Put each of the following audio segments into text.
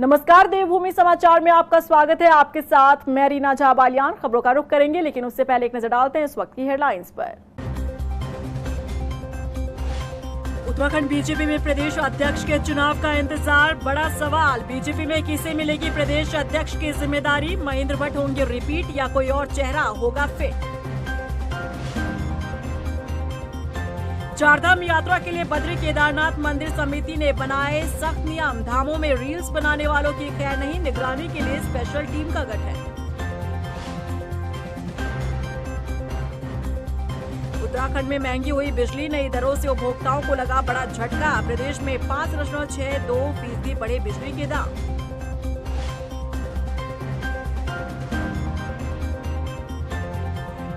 नमस्कार, देवभूमि समाचार में आपका स्वागत है। आपके साथ मैं रीना झा बालियान। खबरों का रुख करेंगे, लेकिन उससे पहले एक नजर डालते हैं इस वक्त की हेडलाइंस पर। उत्तराखंड बीजेपी में प्रदेश अध्यक्ष के चुनाव का इंतजार, बड़ा सवाल। बीजेपी में किसे मिलेगी प्रदेश अध्यक्ष की जिम्मेदारी? महेंद्र भट्ट होंगे रिपीट या कोई और चेहरा होगा फिट? चारधाम यात्रा के लिए बद्री केदारनाथ मंदिर समिति ने बनाए सख्त नियम। धामों में रील्स बनाने वालों की खैर नहीं, निगरानी के लिए स्पेशल टीम का गठन। उत्तराखंड में महंगी हुई बिजली, नई दरों से उपभोक्ताओं को लगा बड़ा झटका। प्रदेश में 5.62% बढ़े बिजली के दाम।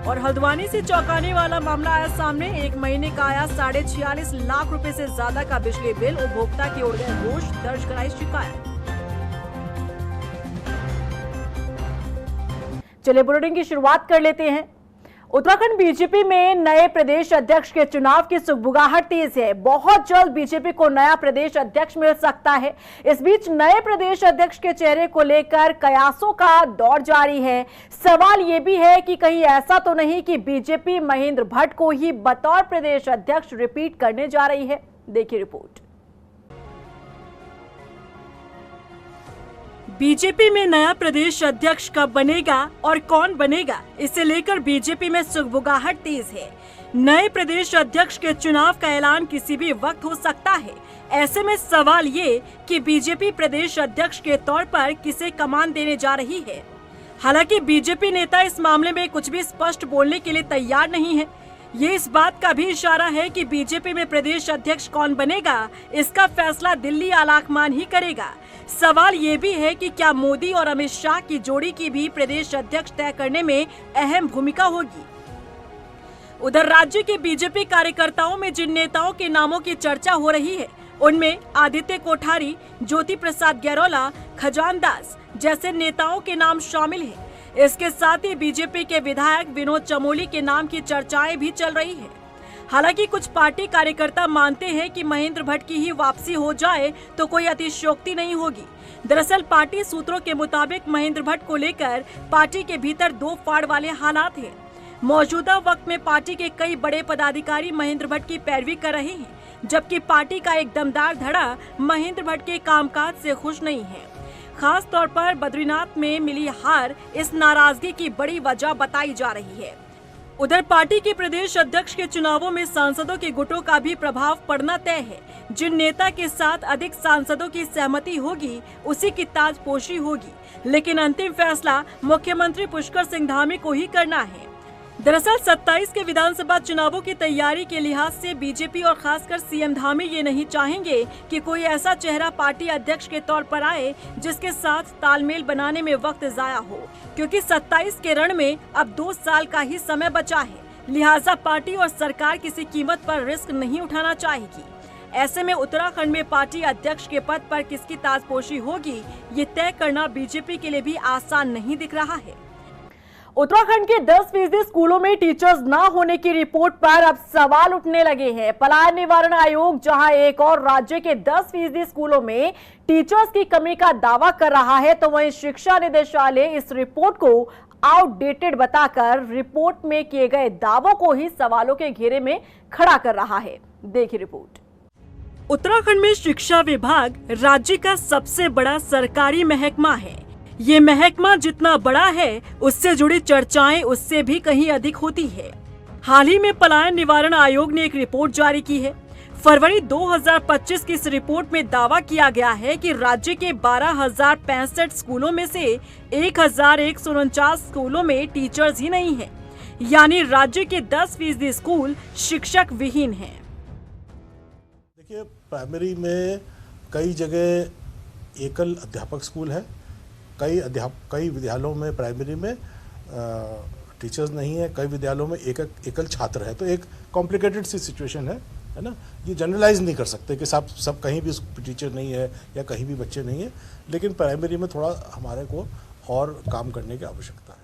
और हल्द्वानी से चौंकाने वाला मामला आया सामने। एक महीने का आया 46.5 लाख रुपए से ज्यादा का बिजली बिल। उपभोक्ता की उड़ गए होश, दर्ज कराई शिकायत। चलिए बुलेटिन की शुरुआत कर लेते हैं। उत्तराखंड बीजेपी में नए प्रदेश अध्यक्ष के चुनाव की सुगबुगाहट तेज है। बहुत जल्द बीजेपी को नया प्रदेश अध्यक्ष मिल सकता है। इस बीच नए प्रदेश अध्यक्ष के चेहरे को लेकर कयासों का दौर जारी है। सवाल यह भी है कि कहीं ऐसा तो नहीं कि बीजेपी महेंद्र भट्ट को ही बतौर प्रदेश अध्यक्ष रिपीट करने जा रही है। देखिए रिपोर्ट। बीजेपी में नया प्रदेश अध्यक्ष कब बनेगा और कौन बनेगा, इसे लेकर बीजेपी में सुगबुगाहट तेज है। नए प्रदेश अध्यक्ष के चुनाव का ऐलान किसी भी वक्त हो सकता है। ऐसे में सवाल ये कि बीजेपी प्रदेश अध्यक्ष के तौर पर किसे कमान देने जा रही है। हालांकि बीजेपी नेता इस मामले में कुछ भी स्पष्ट बोलने के लिए तैयार नहीं है। ये इस बात का भी इशारा है कि बीजेपी में प्रदेश अध्यक्ष कौन बनेगा, इसका फैसला दिल्ली आलाकमान ही करेगा। सवाल ये भी है कि क्या मोदी और अमित शाह की जोड़ी की भी प्रदेश अध्यक्ष तय करने में अहम भूमिका होगी। उधर राज्य के बीजेपी कार्यकर्ताओं में जिन नेताओं के नामों की चर्चा हो रही है, उनमें आदित्य कोठारी, ज्योति प्रसाद गैरोला, खजान दास जैसे नेताओं के नाम शामिल हैं। इसके साथ ही बीजेपी के विधायक विनोद चमोली के नाम की चर्चाएं भी चल रही है। हालांकि कुछ पार्टी कार्यकर्ता मानते हैं कि महेंद्र भट्ट की ही वापसी हो जाए तो कोई अतिशयोक्ति नहीं होगी। दरअसल पार्टी सूत्रों के मुताबिक महेंद्र भट्ट को लेकर पार्टी के भीतर दो फाड़ वाले हालात हैं। मौजूदा वक्त में पार्टी के कई बड़े पदाधिकारी महेंद्र भट्ट की पैरवी कर रहे हैं, जबकि पार्टी का एक दमदार धड़ा महेंद्र भट्ट के कामकाज से खुश नहीं है। खास तौर पर बद्रीनाथ में मिली हार इस नाराजगी की बड़ी वजह बताई जा रही है। उधर पार्टी के प्रदेश अध्यक्ष के चुनावों में सांसदों के गुटों का भी प्रभाव पड़ना तय है। जिन नेता के साथ अधिक सांसदों की सहमति होगी, उसी की ताजपोशी होगी, लेकिन अंतिम फैसला मुख्यमंत्री पुष्कर सिंह धामी को ही करना है। दरअसल 27 के विधानसभा चुनावों की तैयारी के लिहाज से बीजेपी और खासकर सीएम धामी ये नहीं चाहेंगे कि कोई ऐसा चेहरा पार्टी अध्यक्ष के तौर पर आए जिसके साथ तालमेल बनाने में वक्त जाया हो, क्योंकि 27 के रण में अब 2 साल का ही समय बचा है। लिहाजा पार्टी और सरकार किसी कीमत पर रिस्क नहीं उठाना चाहेगी। ऐसे में उत्तराखंड में पार्टी अध्यक्ष के पद पर किसकी ताजपोशी होगी, ये तय करना बीजेपी के लिए भी आसान नहीं दिख रहा है। उत्तराखंड के 10% स्कूलों में टीचर्स न होने की रिपोर्ट पर अब सवाल उठने लगे हैं। पलायन निवारण आयोग जहां एक और राज्य के 10% स्कूलों में टीचर्स की कमी का दावा कर रहा है, तो वहीं शिक्षा निदेशालय इस रिपोर्ट को आउटडेटेड बताकर रिपोर्ट में किए गए दावों को ही सवालों के घेरे में खड़ा कर रहा है। देखिए रिपोर्ट। उत्तराखंड में शिक्षा विभाग राज्य का सबसे बड़ा सरकारी महकमा है। ये महकमा जितना बड़ा है, उससे जुड़ी चर्चाएं उससे भी कहीं अधिक होती है। हाल ही में पलायन निवारण आयोग ने एक रिपोर्ट जारी की है। फरवरी 2025 की इस रिपोर्ट में दावा किया गया है कि राज्य के 12,065 स्कूलों में से 1,149 स्कूलों में टीचर्स ही नहीं है, यानी राज्य के 10% स्कूल शिक्षक विहीन हैं। देखिए, प्राइमरी में कई जगह एकल अध्यापक स्कूल है, कई विद्यालयों में प्राइमरी में टीचर्स नहीं है, कई विद्यालयों में एकल छात्र है। तो एक कॉम्प्लिकेटेड सी सिचुएशन है ना। ये जनरलाइज नहीं कर सकते कि सब कहीं भी टीचर नहीं है या कहीं भी बच्चे नहीं है, लेकिन प्राइमरी में थोड़ा हमारे को और काम करने की आवश्यकता है।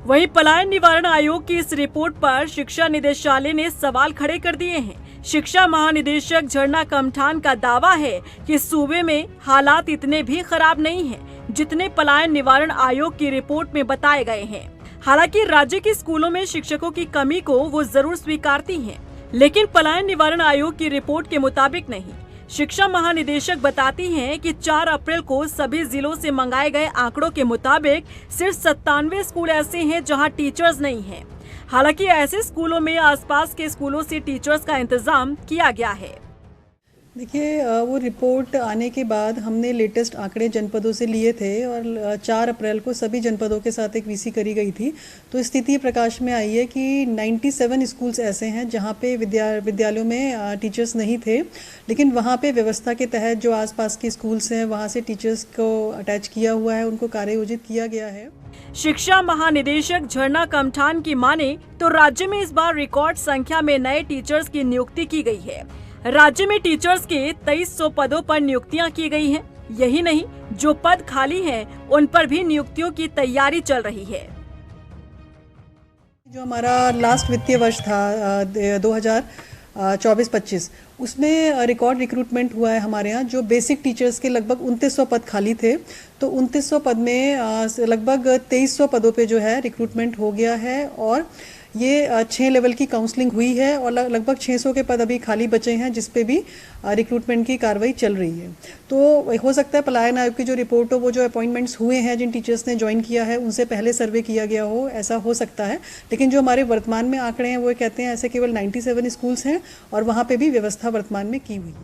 वहीं पलायन निवारण आयोग की इस रिपोर्ट पर शिक्षा निदेशालय ने सवाल खड़े कर दिए हैं। शिक्षा महानिदेशक झरना कमठान का दावा है कि सूबे में हालात इतने भी खराब नहीं हैं, जितने पलायन निवारण आयोग की रिपोर्ट में बताए गए हैं। हालांकि राज्य के स्कूलों में शिक्षकों की कमी को वो जरूर स्वीकारती हैं, लेकिन पलायन निवारण आयोग की रिपोर्ट के मुताबिक नहीं। शिक्षा महानिदेशक बताती हैं कि 4 अप्रैल को सभी जिलों से मंगाए गए आंकड़ों के मुताबिक सिर्फ 97 स्कूल ऐसे हैं जहां टीचर्स नहीं हैं। हालांकि ऐसे स्कूलों में आसपास के स्कूलों से टीचर्स का इंतजाम किया गया है। देखिए, वो रिपोर्ट आने के बाद हमने लेटेस्ट आंकड़े जनपदों से लिए थे और 4 अप्रैल को सभी जनपदों के साथ एक वीसी करी गई थी। तो स्थिति प्रकाश में आई है कि 97 स्कूल्स ऐसे हैं जहां पे विद्यालयों में टीचर्स नहीं थे, लेकिन वहां पे व्यवस्था के तहत जो आसपास के स्कूल्स हैं वहां से टीचर्स को अटैच किया हुआ है, उनको कार्योजित किया गया है। शिक्षा महानिदेशक झरना कमठान की माने तो राज्य में इस बार रिकॉर्ड संख्या में नए टीचर्स की नियुक्ति की गई है। राज्य में टीचर्स के 2300 पदों पर नियुक्तियां की गई हैं। यही नहीं, जो पद खाली हैं, उन पर भी नियुक्तियों की तैयारी चल रही है। जो हमारा लास्ट वित्तीय वर्ष था 2024-25, उसमें रिकॉर्ड रिक्रूटमेंट हुआ है हमारे यहाँ। जो बेसिक टीचर्स के लगभग 2900 पद खाली थे, तो 2900 पद में लगभग 2300 पदों पे जो है रिक्रूटमेंट हो गया है और ये 6 लेवल की काउंसलिंग हुई है और लगभग 600 के पद अभी खाली बचे हैं, जिस पे भी रिक्रूटमेंट की कार्रवाई चल रही है। तो हो सकता है पलायन आयोग की जो रिपोर्ट हो, वो जो अपॉइंटमेंट्स हुए हैं जिन टीचर्स ने ज्वाइन किया है उनसे पहले सर्वे किया गया हो, ऐसा हो सकता है। लेकिन जो हमारे वर्तमान में आंकड़े हैं वो कहते हैं ऐसे केवल 97 स्कूल्स हैं और वहाँ पे भी व्यवस्था वर्तमान में की हुई है।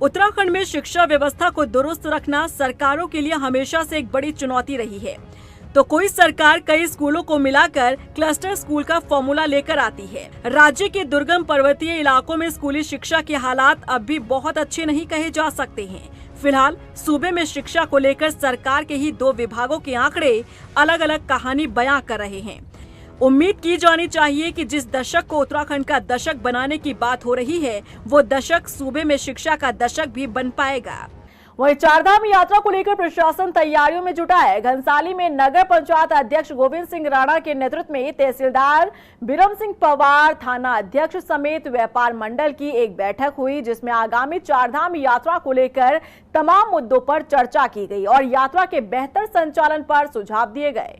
उत्तराखंड में शिक्षा व्यवस्था को दुरुस्त रखना सरकारों के लिए हमेशा से एक बड़ी चुनौती रही है। तो कोई सरकार कई स्कूलों को मिलाकर क्लस्टर स्कूल का फॉर्मूला लेकर आती है। राज्य के दुर्गम पर्वतीय इलाकों में स्कूली शिक्षा के हालात अब भी बहुत अच्छे नहीं कहे जा सकते हैं। फिलहाल सूबे में शिक्षा को लेकर सरकार के ही 2 विभागों के आंकड़े अलग अलग कहानी बयां कर रहे हैं। उम्मीद की जानी चाहिए कि जिस दशक को उत्तराखंड का दशक बनाने की बात हो रही है, वो दशक सूबे में शिक्षा का दशक भी बन पाएगा। वहीं चारधाम यात्रा को लेकर प्रशासन तैयारियों में जुटा है। घनसाली में नगर पंचायत अध्यक्ष गोविंद सिंह राणा के नेतृत्व में तहसीलदार बिरम सिंह पवार, थाना अध्यक्ष समेत व्यापार मंडल की एक बैठक हुई, जिसमें आगामी चारधाम यात्रा को लेकर तमाम मुद्दों पर चर्चा की गई और यात्रा के बेहतर संचालन पर सुझाव दिए गए।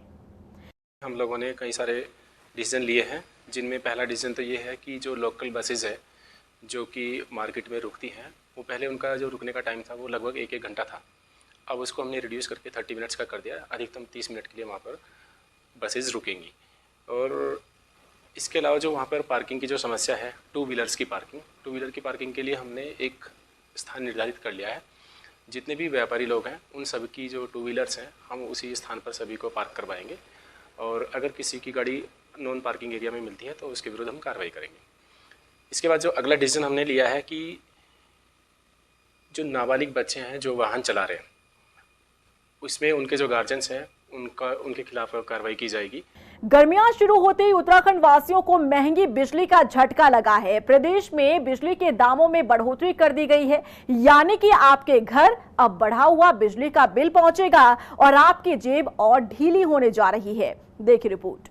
हम लोगों ने कई सारे डिसीजन लिए हैं, जिनमें पहला डिसीजन तो ये है कि जो लोकल बसेज है जो कि मार्केट में रुकती हैं, वो पहले उनका जो रुकने का टाइम था वो लगभग 1-1 घंटा था। अब उसको हमने रिड्यूस करके 30 मिनट्स का कर दिया। अधिकतम 30 मिनट के लिए वहाँ पर बसेज रुकेंगी। और इसके अलावा जो वहाँ पर पार्किंग की जो समस्या है, 2 व्हीलर्स की पार्किंग के लिए हमने एक स्थान निर्धारित कर लिया है। जितने भी व्यापारी लोग हैं उन सब की जो 2 व्हीलर्स हैं, हम उसी स्थान पर सभी को पार्क करवाएंगे और अगर किसी की गाड़ी नॉन पार्किंग एरिया में मिलती है तो उसके विरुद्ध हम कार्रवाई करेंगे। इसके बाद जो अगला डिसीजन हमने लिया है कि जो नाबालिग बच्चे हैं जो वाहन चला रहे हैं, उसमें उनके जो गार्जियंस हैं उनके खिलाफ कार्रवाई की जाएगी। गर्मियां शुरू होते ही उत्तराखंड वासियों को महंगी बिजली का झटका लगा है। प्रदेश में बिजली के दामों में बढ़ोतरी कर दी गई है, यानी कि आपके घर अब बढ़ा हुआ बिजली का बिल पहुंचेगा और आपकी जेब और ढीली होने जा रही है। देखिए रिपोर्ट।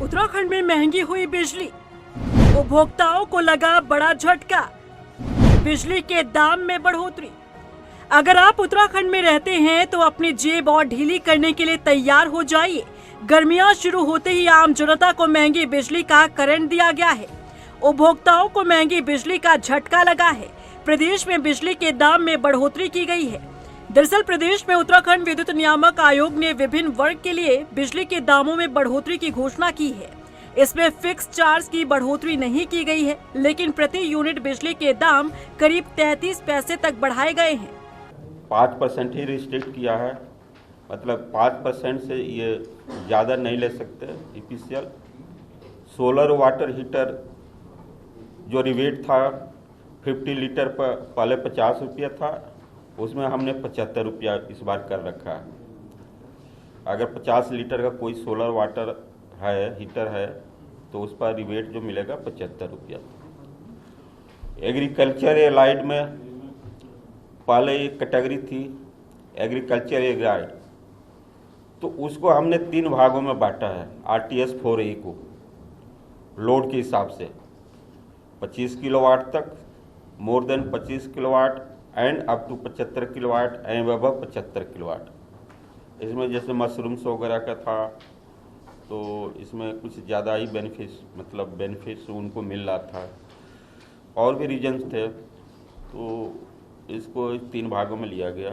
उत्तराखंड में महंगी हुई बिजली, उपभोक्ताओं को लगा बड़ा झटका। बिजली के दाम में बढ़ोतरी। अगर आप उत्तराखंड में रहते हैं तो अपनी जेब और ढीली करने के लिए तैयार हो जाइए। गर्मियां शुरू होते ही आम जनता को महंगी बिजली का करंट दिया गया है। उपभोक्ताओं को महंगी बिजली का झटका लगा है। प्रदेश में बिजली के दाम में बढ़ोतरी की गई है। दरअसल प्रदेश में उत्तराखंड विद्युत नियामक आयोग ने विभिन्न वर्ग के लिए बिजली के दामों में बढ़ोतरी की घोषणा की है। इसमें फिक्स चार्ज की बढ़ोतरी नहीं की गई है, लेकिन प्रति यूनिट बिजली के दाम करीब 33 पैसे तक बढ़ाए गए हैं। 5% ही रिस्ट्रिक्ट किया है, मतलब 5% से ये ज़्यादा नहीं ले सकते। ईपीसीएल सोलर वाटर हीटर जो रिबेट था 50 लीटर पर पहले 50 रुपया था, उसमें हमने 75 रुपया इस बार कर रखा है। अगर 50 लीटर का कोई सोलर वाटर है हीटर है तो उस पर रिबेट जो मिलेगा 75 रुपया। एग्रीकल्चर एलाइड में पहले एक कैटेगरी थी एग्रीकल्चर एलाइड, तो उसको हमने 3 भागों में बांटा है। RTS 4A को लोड के हिसाब से 25 किलोवाट तक, more than 25 kilowatt and up to 75 kilowatt and above 75 kilowatt. इसमें जैसे मशरूम्स वगैरह का था तो इसमें कुछ ज़्यादा ही बेनिफिट्स उनको मिल रहा था। और भी रीजन्स थे तो इसको 3 भागों में लिया गया।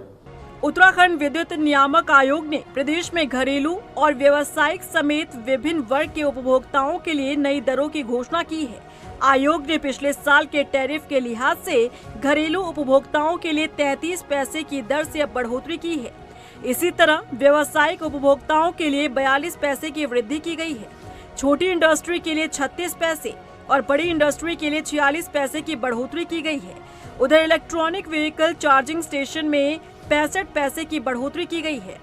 उत्तराखंड विद्युत नियामक आयोग ने प्रदेश में घरेलू और व्यावसायिक समेत विभिन्न वर्ग के उपभोक्ताओं के लिए नई दरों की घोषणा की है। आयोग ने पिछले साल के टैरिफ के लिहाज से घरेलू उपभोक्ताओं के लिए 33 पैसे की दर से अब बढ़ोतरी की है। इसी तरह व्यावसायिक उपभोक्ताओं के लिए 42 पैसे की वृद्धि की गई है। छोटी इंडस्ट्री के लिए 36 पैसे और बड़ी इंडस्ट्री के लिए 46 पैसे की बढ़ोतरी की गई है। उधर इलेक्ट्रॉनिक व्हीकल चार्जिंग स्टेशन में 65 पैसे की बढ़ोतरी की गई है।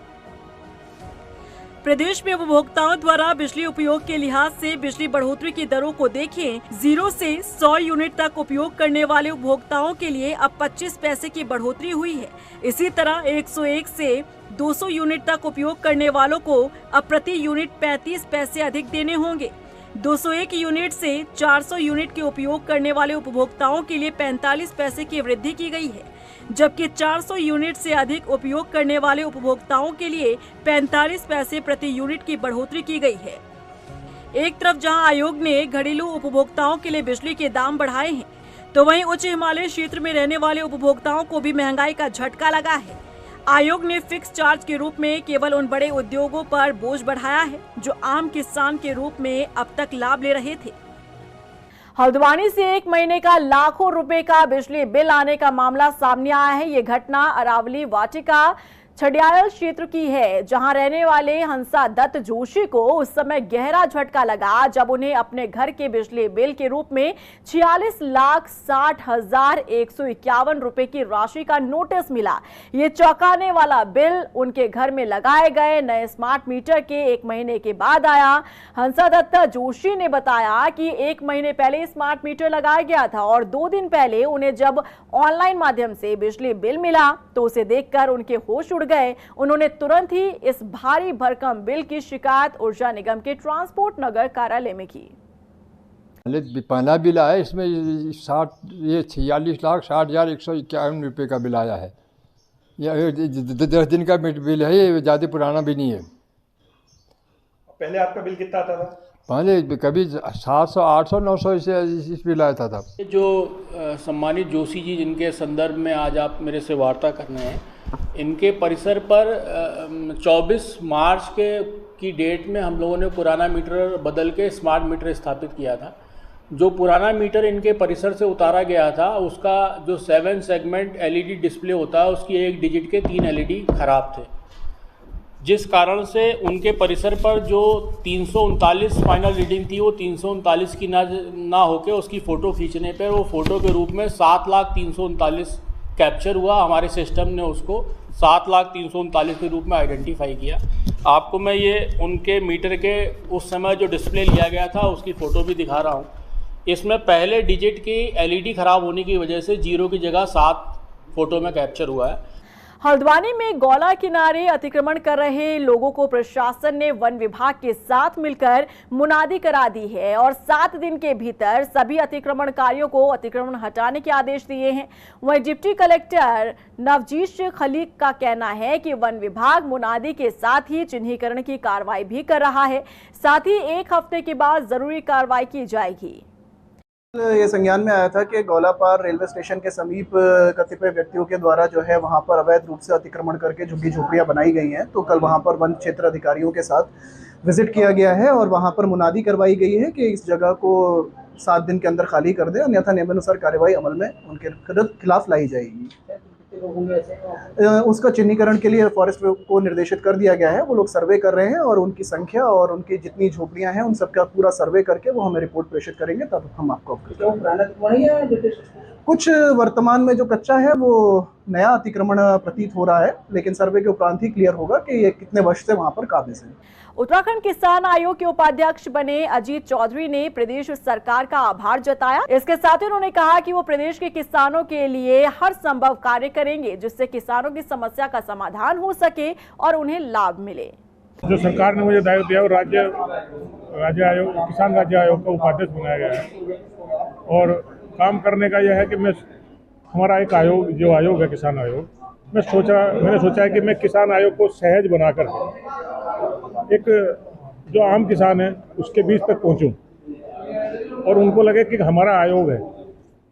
प्रदेश में उपभोक्ताओं द्वारा बिजली उपयोग के लिहाज से बिजली बढ़ोतरी की दरों को देखें। 0 से 100 यूनिट तक उपयोग करने वाले उपभोक्ताओं के लिए अब 25 पैसे की बढ़ोतरी हुई है। इसी तरह 101 से 200 यूनिट तक उपयोग करने वालों को अब प्रति यूनिट 35 पैसे अधिक देने होंगे। 201 यूनिट से 400 यूनिट के उपयोग करने वाले उपभोक्ताओं के लिए 45 पैसे की वृद्धि की गई है, जबकि 400 यूनिट से अधिक उपयोग करने वाले उपभोक्ताओं के लिए 45 पैसे प्रति यूनिट की बढ़ोतरी की गई है। एक तरफ जहां आयोग ने घरेलू उपभोक्ताओं के लिए बिजली के दाम बढ़ाए हैं, तो वहीं उच्च हिमालय क्षेत्र में रहने वाले उपभोक्ताओं को भी महंगाई का झटका लगा है। आयोग ने फिक्स चार्ज के रूप में केवल उन बड़े उद्योगों पर बोझ बढ़ाया है जो आम किसान के रूप में अब तक लाभ ले रहे थे। हल्द्वानी से 1 महीने का लाखों रुपए का बिजली बिल आने का मामला सामने आया है। ये घटना अरावली वाटिका छडियाल क्षेत्र की है, जहां रहने वाले हंसा दत्त जोशी को उस समय गहरा झटका लगा जब उन्हें अपने घर के बिजली बिल के रूप में 46,60,151 रुपए की राशि का नोटिस मिला। ये चौंकाने वाला बिल उनके घर में लगाए गए नए स्मार्ट मीटर के 1 महीने के बाद आया। हंसा दत्त जोशी ने बताया कि 1 महीने पहले स्मार्ट मीटर लगाया गया था और 2 दिन पहले उन्हें जब ऑनलाइन माध्यम से बिजली बिल मिला तो उसे देखकर उनके होश उड़ गए। उन्होंने तुरंत ही इस भारी भरकम बिल की शिकायत ऊर्जा निगम के ट्रांसपोर्ट नगर कार्यालय में की। पहला बिल आया, इसमें 46,60,151 रुपये का बिल आया है। यह 10 दिन का बिल है, ये ज़्यादा पुराना भी नहीं है। पहले आपका बिल कितना आता था? पहले कभी 700, 800, 900 इस बिल आया था। जो सम्मानित जोशी जी जिनके संदर्भ में आज आप मेरे से वार्ता करने हैं, इनके परिसर पर 24 मार्च की डेट में हम लोगों ने पुराना मीटर बदल के स्मार्ट मीटर स्थापित किया था। जो पुराना मीटर इनके परिसर से उतारा गया था, उसका जो 7 सेगमेंट LED डिस्प्ले होता है, उसकी 1 डिजिट के 3 LED खराब थे, जिस कारण से उनके परिसर पर जो 339 फाइनल रीडिंग थी वो 339 की ना होके उसकी फ़ोटो खींचने पर वो फ़ोटो के रूप में 7,339 कैप्चर हुआ। हमारे सिस्टम ने उसको 7,339 के रूप में आइडेंटिफाई किया। आपको मैं ये उनके मीटर के उस समय जो डिस्प्ले लिया गया था उसकी फ़ोटो भी दिखा रहा हूँ। इसमें पहले डिजिट की LED ख़राब होने की वजह से 0 की जगह 7 फ़ोटो में कैप्चर हुआ है। हल्द्वानी में गौला किनारे अतिक्रमण कर रहे लोगों को प्रशासन ने वन विभाग के साथ मिलकर मुनादी करा दी है और 7 दिन के भीतर सभी अतिक्रमणकारियों को अतिक्रमण हटाने के आदेश दिए हैं। वहीं डिप्टी कलेक्टर नवजीत खलीक का कहना है कि वन विभाग मुनादी के साथ ही चिन्हीकरण की कार्रवाई भी कर रहा है, साथ ही 1 हफ्ते के बाद जरूरी कार्रवाई की जाएगी। ये संज्ञान में आया था कि गौलापार रेलवे स्टेशन के समीप कतिपय व्यक्तियों के द्वारा जो है वहां पर अवैध रूप से अतिक्रमण करके झुग्गी झोपड़ियां बनाई गई हैं। तो कल वहां पर वन क्षेत्र अधिकारियों के साथ विजिट किया गया है और वहां पर मुनादी करवाई गई है कि इस जगह को 7 दिन के अंदर खाली कर दें, अन्यथा नियमानुसार कार्रवाई अमल में उनके खिलाफ लाई जाएगी। उसका चिन्हीकरण के लिए फॉरेस्ट को निर्देशित कर दिया गया है। वो लोग सर्वे कर रहे हैं और उनकी संख्या और उनकी जितनी झोपड़ियां हैं उन सबका पूरा सर्वे करके वो हमें रिपोर्ट प्रेषित करेंगे, तब हम आपको कुछ वर्तमान में जो कच्चा है वो नया अतिक्रमण प्रतीत हो रहा है, लेकिन सर्वे के उपरांत ही क्लियर होगा कि ये कितने वर्ष से वहां पर काबिज है। उत्तराखंड किसान आयोग के उपाध्यक्ष बने अजीत चौधरी ने प्रदेश सरकार का आभार जताया। इसके साथ ही उन्होंने कहा कि वो प्रदेश के किसानों के लिए हर संभव कार्य करेंगे जिससे किसानों की समस्या का समाधान हो सके और उन्हें लाभ मिले। जो सरकार ने मुझे दायित्व दिया, राज्य आयोग किसान राज्य आयोग का उपाध्यक्ष बनाया गया है और काम करने का यह है कि हमारा एक आयोग, जो आयोग है किसान आयोग, मैंने सोचा है कि मैं किसान आयोग को सहज बनाकर एक जो आम किसान है उसके बीच तक पहुंचूं और उनको लगे कि हमारा आयोग है।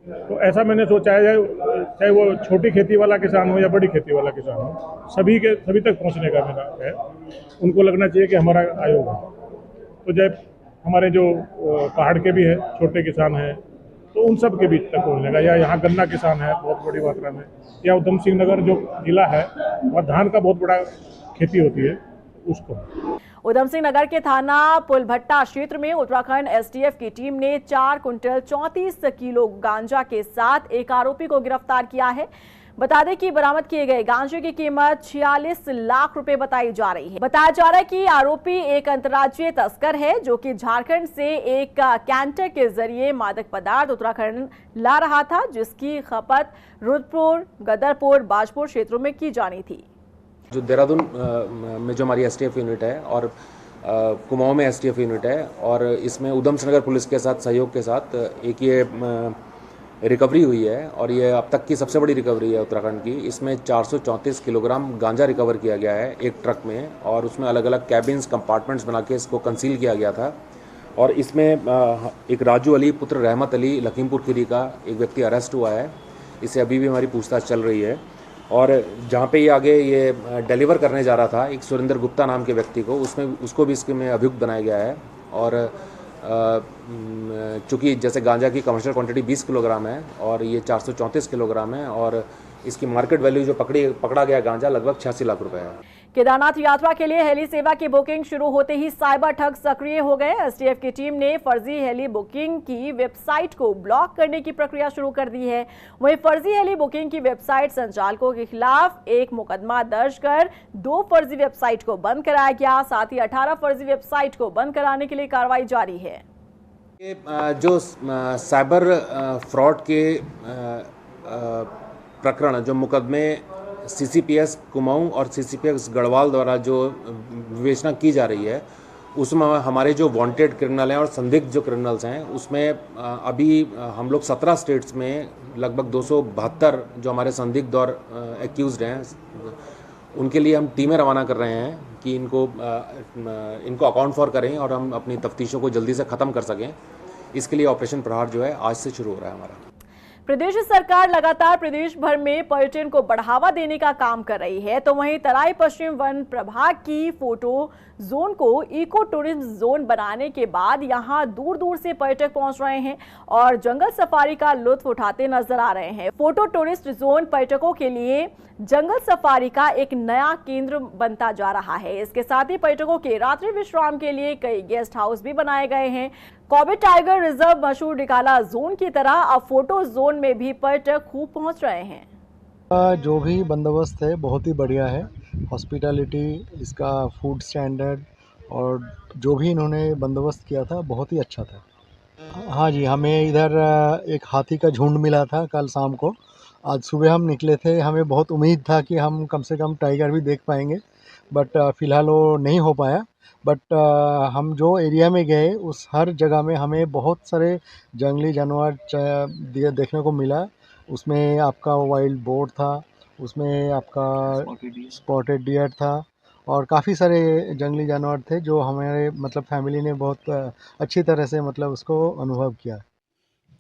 तो ऐसा मैंने सोचा है, चाहे वो छोटी खेती वाला किसान हो या बड़ी खेती वाला किसान हो, सभी तक पहुंचने का मेरा है। उनको लगना चाहिए कि हमारा आयोग है। तो जब हमारे जो पहाड़ के भी है छोटे किसान हैं, तो उन सब के बीच तक पहुंचने का, या यहाँ गन्ना किसान है बहुत बड़ी मात्रा में, या उधम सिंह नगर जो जिला है वहाँ धान का बहुत बड़ा खेती होती है उसको। उधम सिंह नगर के थाना पुलभट्टा क्षेत्र में उत्तराखंड एसटीएफ की टीम ने 4 कुंटल 34 किलो गांजा के साथ एक आरोपी को गिरफ्तार किया है। बता दें कि बरामद किए गए गांजे की कीमत 46 लाख रुपए बताई जा रही है। बताया जा रहा है कि आरोपी एक अंतर्राज्यीय तस्कर है जो कि झारखंड से एक कैंटर के जरिए मादक पदार्थ उत्तराखंड ला रहा था, जिसकी खपत रुद्रपुर, गदरपुर, बाजपुर क्षेत्रों में की जानी थी। जो देहरादून में जो हमारी एसटीएफ यूनिट है और कुमाऊं में एसटीएफ यूनिट है, और इसमें उधम सिंह नगर पुलिस के साथ सहयोग के साथ एक ये रिकवरी हुई है, और ये अब तक की सबसे बड़ी रिकवरी है उत्तराखंड की। इसमें 434 किलोग्राम गांजा रिकवर किया गया है एक ट्रक में, और उसमें अलग अलग कैबिन्स, कंपार्टमेंट्स बना के इसको कंसील किया गया था। और इसमें एक राजू अली पुत्र रहमत अली लखीमपुर खीरी का एक व्यक्ति अरेस्ट हुआ है। इसे अभी भी हमारी पूछताछ चल रही है। और जहाँ पे ये आगे ये डिलीवर करने जा रहा था एक सुरेंद्र गुप्ता नाम के व्यक्ति को, उसको भी इसके में अभियुक्त बनाया गया है। और चूँकि जैसे गांजा की कमर्शियल क्वांटिटी 20 किलोग्राम है और ये 434 किलोग्राम है, और इसकी मार्केट वैल्यू जो पकड़ा गया गांजा लगभग 86 लाख रुपए है। केदारनाथ यात्रा के लिए हेली सेवा की बुकिंग शुरू होते ही साइबर ठग सक्रिय हो गए। एसटीएफ की टीम ने फर्जी हेली बुकिंग की वेबसाइट को ब्लॉक करने की प्रक्रिया शुरू कर दी है। वहीं फर्जी हेली बुकिंग की वेबसाइट संचालकों के खिलाफ एक मुकदमा दर्ज कर 2 फर्जी वेबसाइट को बंद कराया गया। साथ ही 18 फर्जी वेबसाइट को बंद कराने के लिए कार्रवाई जारी है। जो साइबर फ्रॉड के प्रकरण, जो मुकदमे सीसीपीएस कुमाऊं और सीसीपीएस गढ़वाल द्वारा जो विवेचना की जा रही है, उसमें हमारे जो वांटेड क्रिमिनल हैं और संदिग्ध जो क्रिमिनल्स हैं, उसमें अभी हम लोग 17 स्टेट्स में लगभग 272 जो हमारे संदिग्ध और एक्यूज्ड हैं, उनके लिए हम टीमें रवाना कर रहे हैं कि इनको अकाउंट फॉर करें और हम अपनी तफ्तीशों को जल्दी से ख़त्म कर सकें। इसके लिए ऑपरेशन प्रहार जो है आज से शुरू हो रहा है हमारा। प्रदेश सरकार लगातार प्रदेश भर में पर्यटन को बढ़ावा देने का काम कर रही है, तो वहीं तराई पश्चिम वन प्रभाग की फोटो जोन को इको टूरिज्म जोन बनाने के बाद यहां दूर दूर से पर्यटक पहुंच रहे हैं और जंगल सफारी का लुत्फ उठाते नजर आ रहे हैं। फोटो टूरिस्ट जोन पर्यटकों के लिए जंगल सफारी का एक नया केंद्र बनता जा रहा है। इसके साथ ही पर्यटकों के रात्रि विश्राम के लिए कई गेस्ट हाउस भी बनाए गए हैं। कॉर्बेट टाइगर रिजर्व मशहूर डिकाला जोन की तरह अब फोटो जोन में भी पर्यटक खूब पहुंच रहे हैं। जो भी बंदोबस्त है बहुत ही बढ़िया है। हॉस्पिटैलिटी, इसका फूड स्टैंडर्ड और जो भी इन्होंने बंदोबस्त किया था बहुत ही अच्छा था। हाँ जी, हमें इधर एक हाथी का झुंड मिला था कल शाम को। आज सुबह हम निकले थे, हमें बहुत उम्मीद था कि हम कम से कम टाइगर भी देख पाएंगे, बट फ़िलहाल वो नहीं हो पाया। बट हम जो एरिया में गए उस हर जगह में हमें बहुत सारे जंगली जानवर देखने को मिला। उसमें आपका वाइल्ड बोर था, उसमें आपका स्पॉटेड डियर था और काफ़ी सारे जंगली जानवर थे जो हमारे फैमिली ने बहुत अच्छी तरह से उसको अनुभव किया।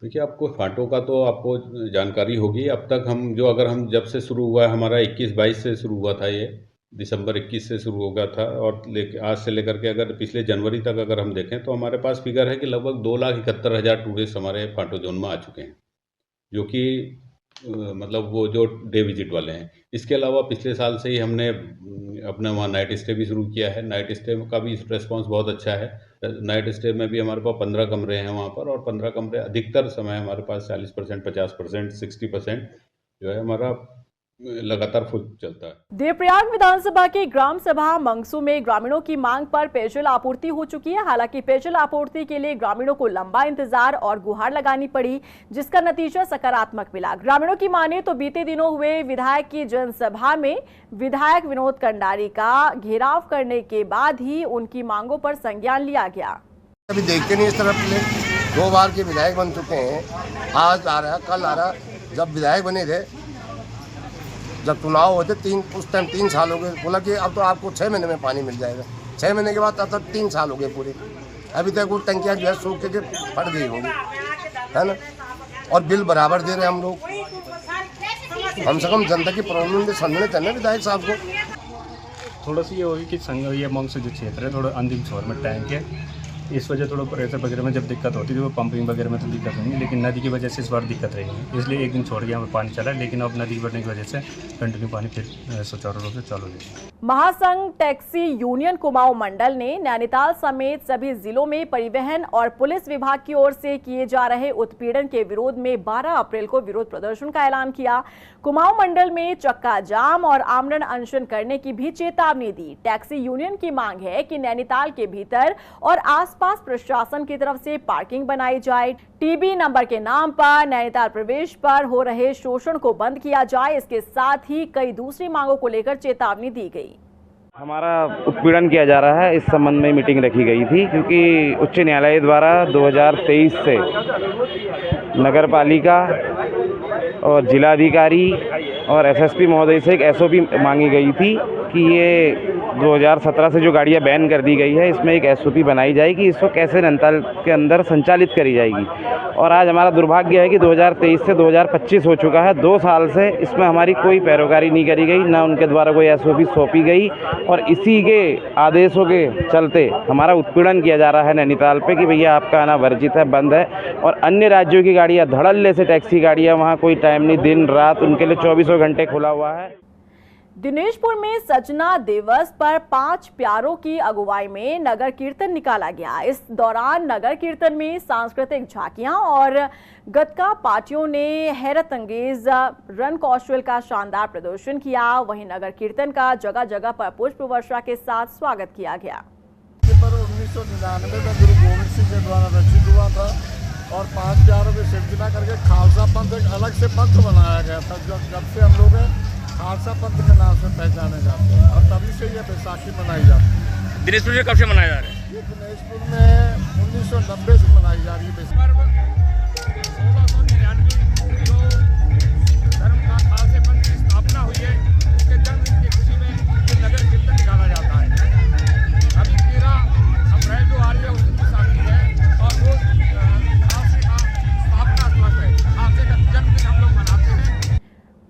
देखिए, आपको फाटो का तो आपको जानकारी होगी। अब तक हम जब से शुरू हुआ है हमारा 21-22 से शुरू हुआ था, ये दिसंबर 21 से शुरू हो गया था, और आज से लेकर के अगर पिछले जनवरी तक अगर हम देखें तो हमारे पास फिगर है कि लगभग 2,71,000 टूरिस्ट हमारे फाटो जोन में आ चुके हैं, जो कि वो जो डे विजिट वाले हैं। इसके अलावा पिछले साल से ही हमने अपने वहाँ नाइट स्टे भी शुरू किया है। नाइट स्टे का भी रिस्पॉन्स बहुत अच्छा है। नाइट स्टे में भी हमारे पास 15 कमरे हैं वहाँ पर, और 15 कमरे अधिकतर समय हमारे पास 40%, 50%, 60% जो है हमारा लगातार फुल चलता है। देवप्रयाग विधानसभा की ग्राम सभा मंगसू में ग्रामीणों की मांग पर पेयजल आपूर्ति हो चुकी है। हालांकि पेयजल आपूर्ति के लिए ग्रामीणों को लंबा इंतजार और गुहार लगानी पड़ी, जिसका नतीजा सकारात्मक मिला। ग्रामीणों की माने तो बीते दिनों हुए विधायक की जनसभा में विधायक विनोद कंडारी का घेराव करने के बाद ही उनकी मांगों पर संज्ञान लिया गया। अभी देखते नहीं इस तरफ 2 बार के विधायक बन चुके हैं, आज आ रहा कल आ रहा। जब विधायक बने थे, जब चुनाव हुए थे उस टाइम 3 साल हो गए, बोला कि अब तो आपको 6 महीने में पानी मिल जाएगा। 6 महीने के बाद अब 3 साल हो गए पूरे, अभी तक वो टंकियाँ जो है सूख के फट गई होंगी, है ना। और बिल बराबर दे रहे हम लोग, कम से कम जनता की प्रॉब्लम समझने चाहिए विधायक साहब को। थोड़ा सा ये होगी कि संग ये मॉन्ग से जो क्षेत्र है थोड़ा अंतिम छोर में टैंक है, इस वजह थोड़ा प्रेशर वगैरह में जब दिक्कत होती थी वो पंपिंग वगैरह में तो दिक्कत नहीं है, लेकिन नदी की वजह से इस बार दिक्कत रही है, इसलिए एक दिन छोड़ के यहाँ पर पानी चला, लेकिन अब नदी बढ़ने की वजह से कंटिन्यू पानी फिर सुचारू रूप से चालू है। महासंघ टैक्सी यूनियन कुमाऊं मंडल ने नैनीताल समेत सभी जिलों में परिवहन और पुलिस विभाग की ओर से किए जा रहे उत्पीड़न के विरोध में 12 अप्रैल को विरोध प्रदर्शन का ऐलान किया। कुमाऊं मंडल में चक्का जाम और आमरण अनशन करने की भी चेतावनी दी। टैक्सी यूनियन की मांग है कि नैनीताल के भीतर और आसपास प्रशासन की तरफ से पार्किंग बनाई जाए, टीबी नंबर के नाम पर नैनीताल प्रवेश पर हो रहे शोषण को बंद किया जाए। इसके साथ ही कई दूसरी मांगों को लेकर चेतावनी दी गई। हमारा उत्पीड़न किया जा रहा है, इस संबंध में मीटिंग रखी गई थी, क्योंकि उच्च न्यायालय द्वारा 2023 से नगर पालिका और जिलाधिकारी और एसएसपी महोदय से एक एसओपी मांगी गई थी कि ये 2017 से जो गाड़ियां बैन कर दी गई है, इसमें एक एसओपी बनाई जाएगी, इसको कैसे नैनीताल के अंदर संचालित करी जाएगी। और आज हमारा दुर्भाग्य है कि 2023 से 2025 हो चुका है, 2 साल से इसमें हमारी कोई पैरोकारी नहीं करी गई, ना उनके द्वारा कोई एसओपी सौंपी गई, और इसी के आदेशों के चलते हमारा उत्पीड़न किया जा रहा है नैनीताल पे कि भैया आपका आना वर्जित है, बंद है। और अन्य राज्यों की गाड़ियाँ धड़ल्ले से टैक्सी गाड़ियाँ, वहाँ कोई टाइम नहीं, दिन रात उनके लिए 24 घंटे खुला हुआ है। दिनेशपुर में सजना दिवस पर 5 प्यारों की अगुवाई में नगर कीर्तन निकाला गया। इस दौरान नगर कीर्तन में सांस्कृतिक झांकियां और गतका पार्टियों ने हैरत अंगेज रण कौशल का शानदार प्रदर्शन किया। वहीं नगर कीर्तन का जगह जगह पर पुष्प वर्षा के साथ स्वागत किया गया। 1999 में गुरु गोविंद सिंह के द्वारा रचित हुआ था और 5 प्यारों की सिरजना करके खालसा पंथ एक अलग से पंथ बनाया गया था, जब से हम लोग खालसा पंथ के नाम से पहचाने जाते हैं, और तभी से ये बैसाखी मनाई जाती है। दिनेशपुर में कब से मनाया जा रहा है? ये दिनेशपुर में 1990 से मनाई जा रही है। 1699 जो धर्म का खालसा पंथ की स्थापना हुई है, उसके जन्मदिन की खुशी में ये नगर कीर्तन निकाला जाता है। अभी 13 अप्रैल जो आ रही है उसकी बैसाखी है, और वो खालसे का स्थापना दिवस है, खालसे का जन्मदिन हम लोग मनाते हैं।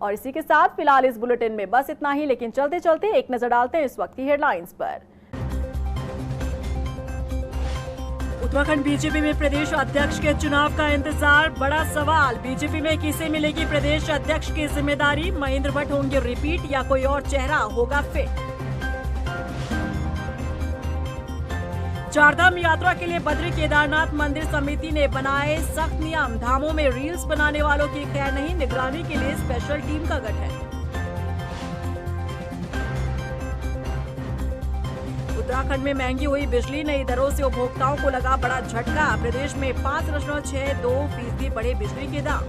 और इसी के साथ फिलहाल इस बुलेटिन में बस इतना ही, लेकिन चलते चलते एक नजर डालते हैं इस वक्त की हेडलाइंस पर। उत्तराखंड बीजेपी में प्रदेश अध्यक्ष के चुनाव का इंतजार, बड़ा सवाल, बीजेपी में किसे मिलेगी प्रदेश अध्यक्ष की जिम्मेदारी? महेंद्र भट्ट होंगे रिपीट या कोई और चेहरा होगा फिट? चारधाम यात्रा के लिए बद्री केदारनाथ मंदिर समिति ने बनाए सख्त नियम, धामों में रील्स बनाने वालों की खैर नहीं, निगरानी के लिए स्पेशल टीम का गठन। उत्तराखंड में महंगी हुई बिजली, नई दरों से उपभोक्ताओं को लगा बड़ा झटका, प्रदेश में 5.62% बढ़े बिजली के दाम।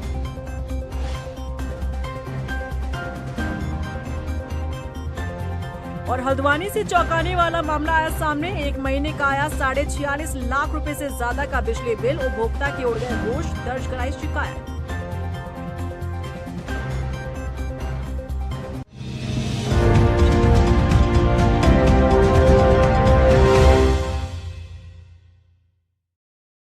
और हल्द्वानी से चौंकाने वाला मामला आया सामने, 1 महीने का आया 46.5 लाख रुपए से ज्यादा का बिजली बिल, उपभोक्ता की उड़ गए होश, दर्ज कराई शिकायत।